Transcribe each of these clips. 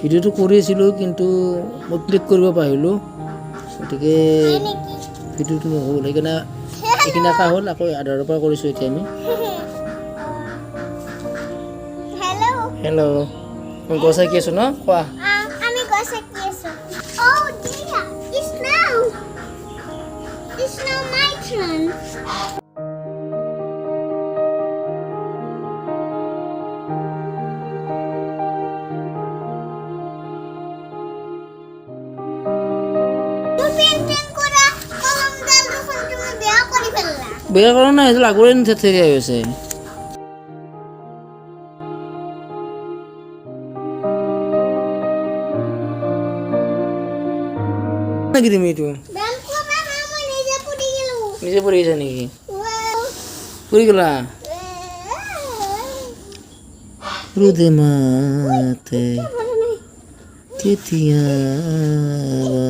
ভিডিঅ'টো কৰি আছিলোঁ কিন্তু মই ক্লিক কৰিব পাৰিলোঁ, গতিকে ভিডিঅ'টো নহ'ল। সেইকাৰণে এইখিনি আঁকা হ'ল, আকৌ আধাৰৰ পৰা কৰিছোঁ এতিয়া আমি। হেল্ল', তুমি গছ আঁকি আছো ন? কোৱা। আমি গছ আঁকি আছো। Oh dear, it's now my turn. বেয়া কৰা নাই, সেইটো আগৰে থেথেৰি হৈ আছে। নাকি তুমি এইটো নিজে পৰি আহিছা নেকি? পৰি গলা ৰুদে মাতে কেতিয়াবা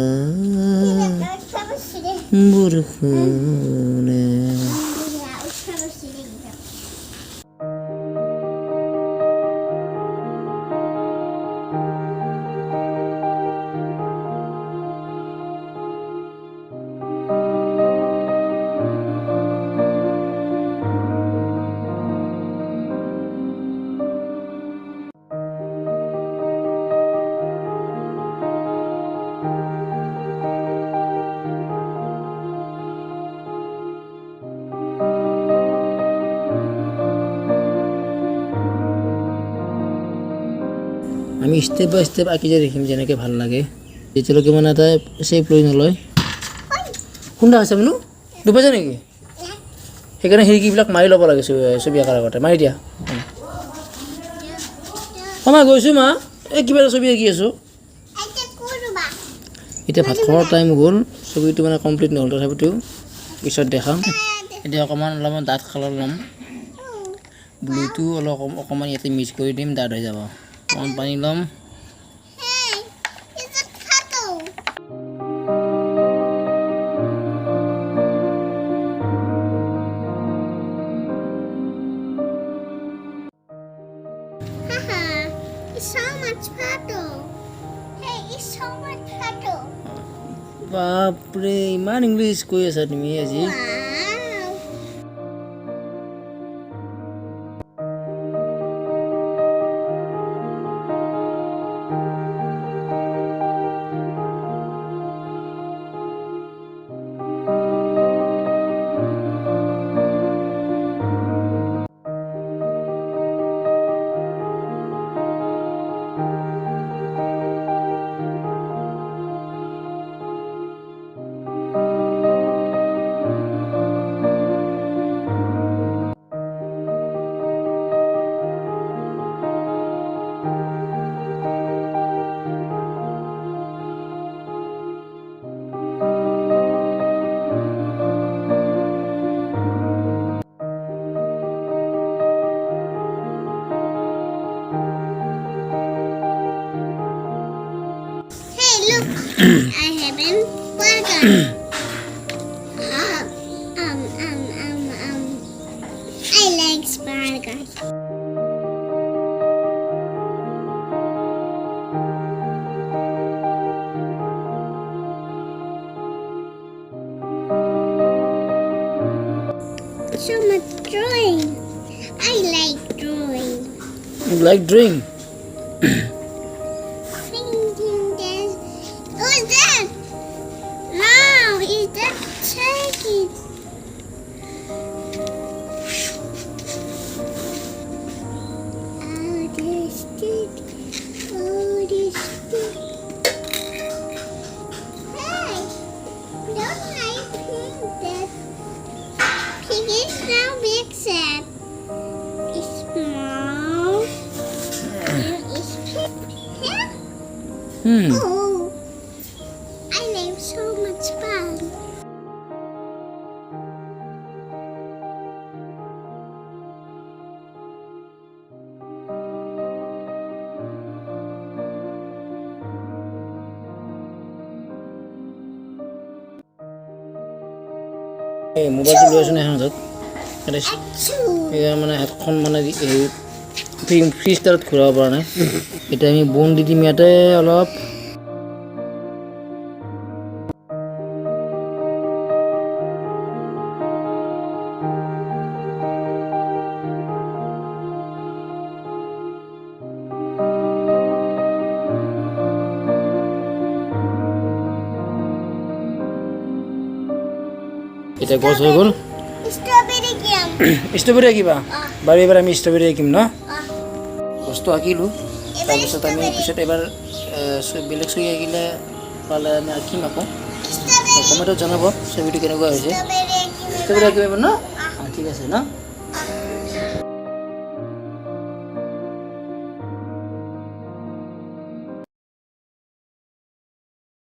বৰষুণে। আমি ষ্টেপ বাই ষ্টেপ আঁকি যাই দেখিম যেনেকৈ ভাল লাগে। যেতিয়ালৈকে মানে এটা শ্বেপ লৈ নলয়। খুন্দা হৈছে মানো দুবাইছে নেকি? সেইকাৰণে খিৰিকীবিলাক মাৰি ল'ব লাগে ছবি আঁকাৰ আগতে। মাৰি দিয়া। মা গৈছোঁ মা, এই কিবা এটা ছবি আঁকি আছোঁ। এতিয়া ভাত খোৱাৰ টাইম গ'ল, ছবিটো মানে কমপ্লিট নহ'ল, তথাপিতো পিছত দেখাম। এতিয়া অলপমান ডাঠ কালাৰ ল'ম, ব্লুটো অকণমান ইয়াতে মিক্স কৰি দিম, ডাঠ হৈ যাব। অকণমান পানী ল'ম। বাপৰে, ইমান ইংলিছ কৈ আছা তুমি আজি। I haven't burger. I like burger. So much drawing. I like drawing. You like drawing? Oh, I like so much fun. মোবাইলটো লৈ আছো নে হাতত, মানে হাতখন মানে ফ্ৰিজডালত ঘূৰাব পৰা নাই এতিয়া আমি বোন দি দিম ইয়াতে অলপ এতিয়া গছ হৈ গ'ল Strawberry jam. ষ্ট্ৰবেৰী আঁকিবা বাৰু এইবাৰ আমি ষ্ট্ৰবেৰী আঁকিম ন Ah, গছটো আঁকিলোঁ তাৰপিছত আমি পিছত এবাৰ বেলেগ ছবি আঁকিলে পালে আমি আঁকিম আকৌ strawberry. কমেণ্টত জনাব ছবিটো কেনেকুৱা হৈছে Strawberry. ষ্ট্ৰবেৰী আঁকিব ন ঠিক আছে ন